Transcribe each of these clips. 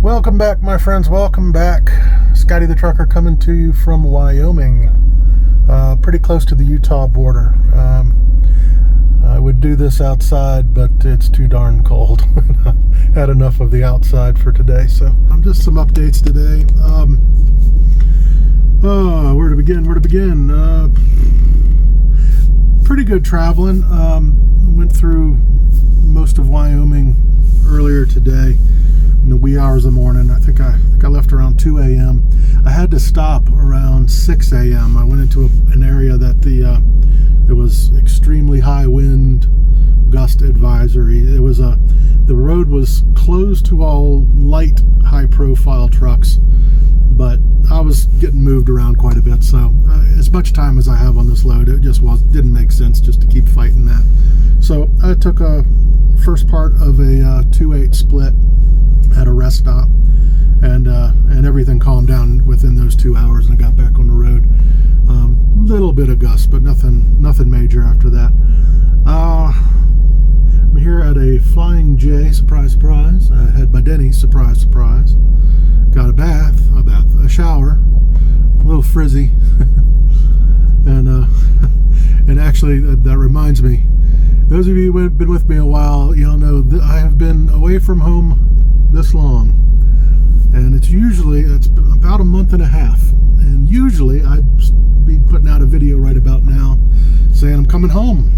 Welcome back, my friends. Welcome back. Scotty the Trucker coming to you from Wyoming, pretty close to the Utah border. I would do this outside, but it's too darn cold. Had enough of the outside for today, so just some updates today. Where to begin? Pretty good traveling. Went through most of Wyoming earlier today in the wee hours of the morning. I think I left around 2 a.m. I had to stop around 6 a.m. I went into an area that there was extremely high wind gust advisory. The road was closed to all light, high-profile trucks, but I was getting moved around quite a bit, so as much time as I have on this load, it just didn't make sense just to keep fighting that. So I took a first part of a 2/8 split at a rest stop, and everything calmed down within those 2 hours, and I got back on the road. Little bit of gust, but nothing major after that. I'm here at a Flying J, surprise, surprise. I had my Denny's, surprise, surprise. Got a shower, a little frizzy, and actually that reminds me. Those of you who have been with me a while, y'all know that I have been away from home this long, and it's about a month and a half, and usually I'd be putting out a video right about now saying I'm coming home,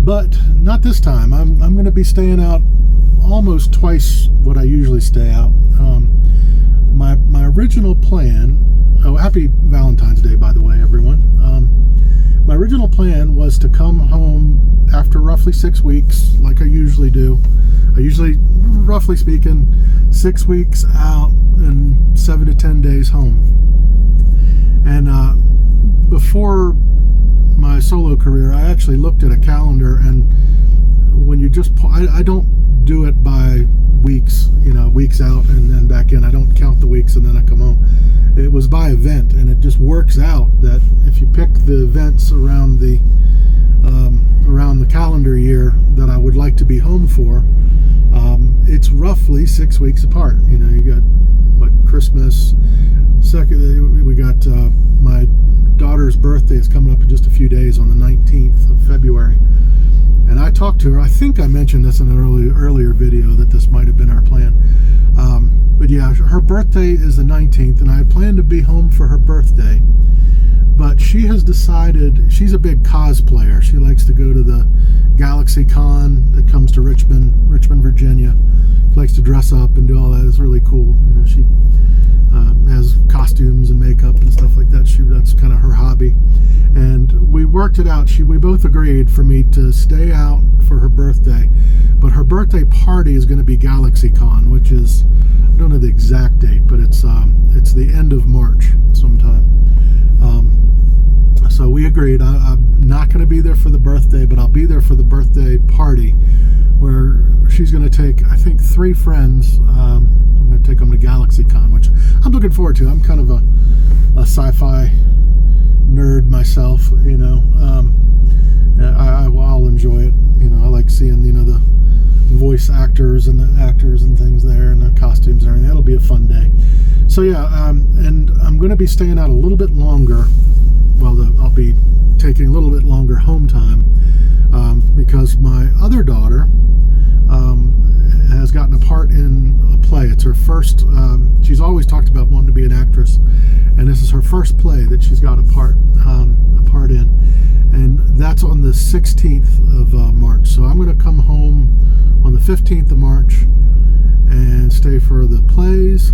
but not this time. I'm going to be staying out almost twice what I usually stay out. My original plan, happy Valentine's Day, by the way, everyone. My original plan was to come home after roughly 6 weeks, like I usually do. I usually, roughly speaking, 6 weeks out and 7 to 10 days home. And before my solo career, I actually looked at a calendar, and when you I don't do it by weeks, weeks out and then back in. I don't count the weeks and then I come home. It was by event, and it just works out that if you pick the events around the calendar year that I would like to be home for, it's roughly 6 weeks apart. You got Christmas. We got my daughter's birthday is coming up in just a few days on the 19th of February. And I talked to her. I think I mentioned this in an earlier video that this might have been our plan. But yeah, her birthday is the 19th, and I had planned to be home for her birthday. But she has decided, she's a big cosplayer. She likes to go to the Galaxy Con that comes to Richmond, Virginia. She likes to dress up and do all that. It's really cool. She has costumes and makeup and stuff like that. That's kind of her hobby. And we worked it out. We both agreed for me to stay out for her birthday. But her birthday party is going to be Galaxy Con, which is, I don't know the exact date, but it's the end of March sometime. So we agreed. I'm not going to be there for the birthday, but I'll be there for the birthday party, where she's going to take, I think, 3 friends. I'm going to take them to Galaxy Con, which I'm looking forward to. I'm kind of a sci-fi nerd myself, I'll enjoy it. I like seeing, the voice actors and the actors and things there, and the costumes and everything. That'll be a fun day. So yeah, and I'm going to be staying out a little bit longer. Well, I'll be taking a little bit longer home time, because my other daughter has gotten a part in a play. It's her first. She's always talked about wanting to be an actress, and this is her first play that she's got a part in, and that's on the 16th of March. So I'm going to come home on the 15th of March and stay for the plays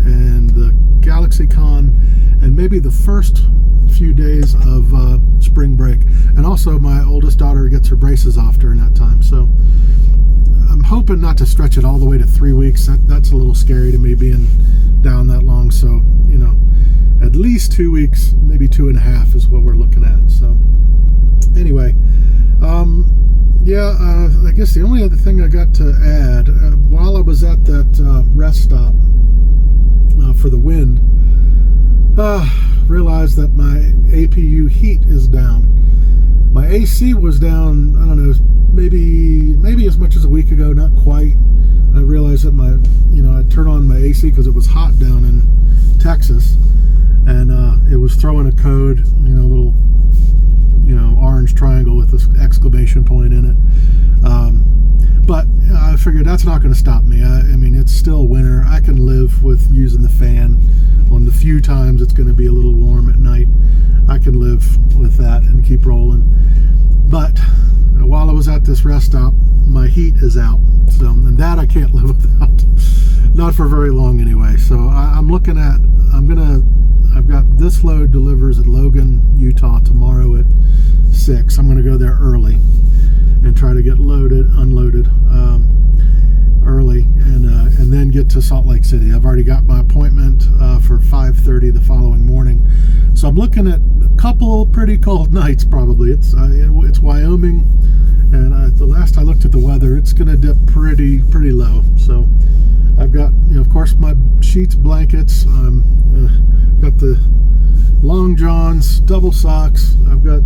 and the Galaxy Con, and maybe the first few days of spring break. And also, my oldest daughter gets her braces off during that time, so I'm hoping not to stretch it all the way to 3 weeks. That's a little scary to me, being down that long. So at least 2 weeks, maybe 2.5 is what we're looking at. So anyway, I guess the only other thing I got to add, while I was at that rest stop for the wind, realized that my APU heat is down. My AC was down, I don't know, maybe as much as a week ago, not quite. I realized that I to turn on my AC because it was hot down in Texas, and it was throwing a code, you know, little, you know, orange triangle with this exclamation point in it. But I figured that's not going to stop me. I mean, it's still winter. I can live with using the fan on the few times it's going to be a little warm at night. I can live with that and keep rolling. But while I was at this rest stop, my heat is out. So, and that I can't live without. Not for very long anyway. So I'm looking at, I've got this load delivers at Logan, Utah tomorrow at 6. I'm going to go there early and try to get unloaded early, and then get to Salt Lake City. I've already got my appointment for 5:30 the following morning. So I'm looking at a couple pretty cold nights probably. It's Wyoming, and the last I looked at the weather, it's going to dip pretty low. So I've got, you know, of course, my sheets, blankets. Got the long johns, double socks. I've got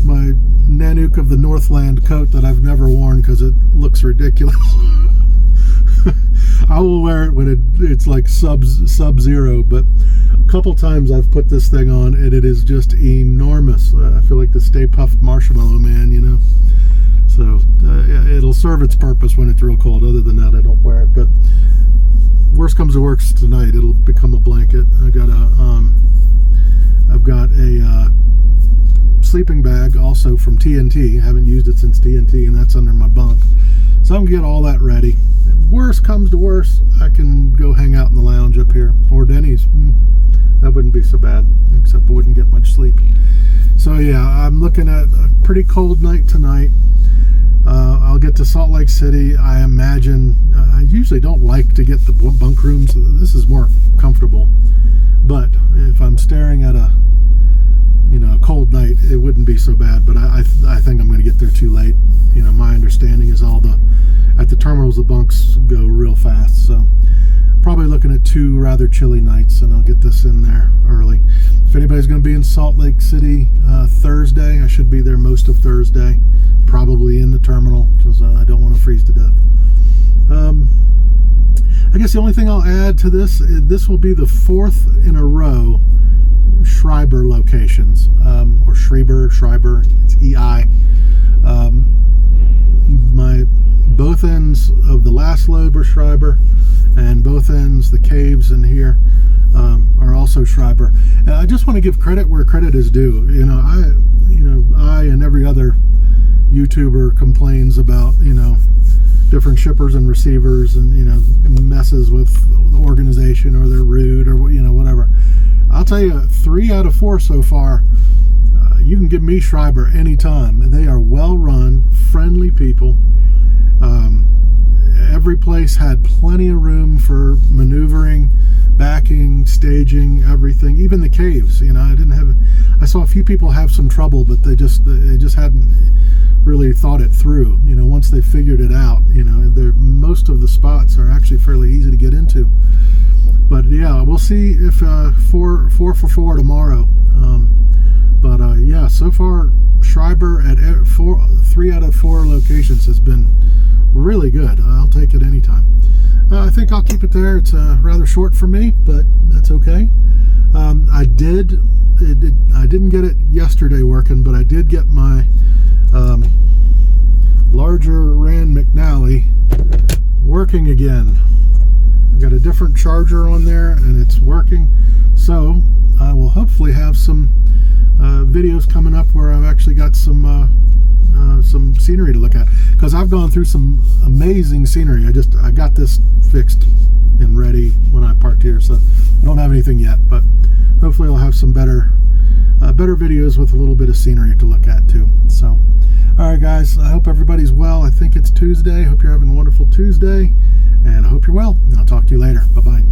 my Nanook of the Northland coat that I've never worn because it looks ridiculous. I will wear it when it's like sub-zero, but a couple times I've put this thing on and it is just enormous. I feel like the Stay Puft Marshmallow Man, you know. So it'll serve its purpose when it's real cold. Other than that, I don't wear it. But worst comes to worst, tonight it'll become a blanket. I've got a sleeping bag also from TNT. I haven't used it since TNT, and that's under my bunk. So I'm gonna get all that ready. If worst comes to worst, I can go hang out in the lounge up here, or Denny's. That wouldn't be so bad, except I wouldn't get much sleep. So yeah, I'm looking at a pretty cold night tonight. I'll get to Salt Lake City. I imagine, I usually don't like to get the bunk rooms. This is more comfortable. But if I'm staring at a, you know, a cold night, it wouldn't be so bad. But I think I'm going to get there too late. You know, my understanding is at the terminals, the bunks go real fast. So probably looking at 2 rather chilly nights, and I'll get this in there early. If anybody's going to be in Salt Lake City Thursday, I should be there most of Thursday, probably in the terminal, because I don't want to freeze to death. I guess the only thing I'll add to this will be the 4th in a row Schreiber locations, or Schreiber, it's EI. Both ends of the last load were Schreiber, and both ends, the caves in here, are also Schreiber. And I just want to give credit where credit is due. You know, I and every other YouTuber complains about, you know, different shippers and receivers, and, you know, messes with the organization, or they're rude, or, you know, whatever. I'll tell you, 3 out of 4 so far, you can give me Schreiber anytime. They are well run, friendly people. Every place had plenty of room for maneuvering, backing, staging, everything. Even the caves, you know, I saw a few people have some trouble, but they just hadn't really thought it through. You know, once they figured it out, you know, most of the spots are actually fairly easy to get into. But yeah, we'll see if 4 for 4 tomorrow. Yeah, so far Schreiber at 3 out of 4 locations has been really good. I'll take it anytime. I think I'll keep it there. It's rather short for me, but that's okay. I didn't get it yesterday working, but I did get my larger Rand McNally working again. I got a different charger on there, and it's working. So I will hopefully have some videos coming up where I've actually got some scenery to look at, because I've gone through some amazing scenery. I got this fixed and ready when I parked here, so I don't have anything yet, but hopefully I'll have some better videos with a little bit of scenery to look at too. So all right guys, I hope everybody's well. I think it's Tuesday. I hope you're having a wonderful Tuesday, and I hope you're well, and I'll talk to you later. Bye-bye.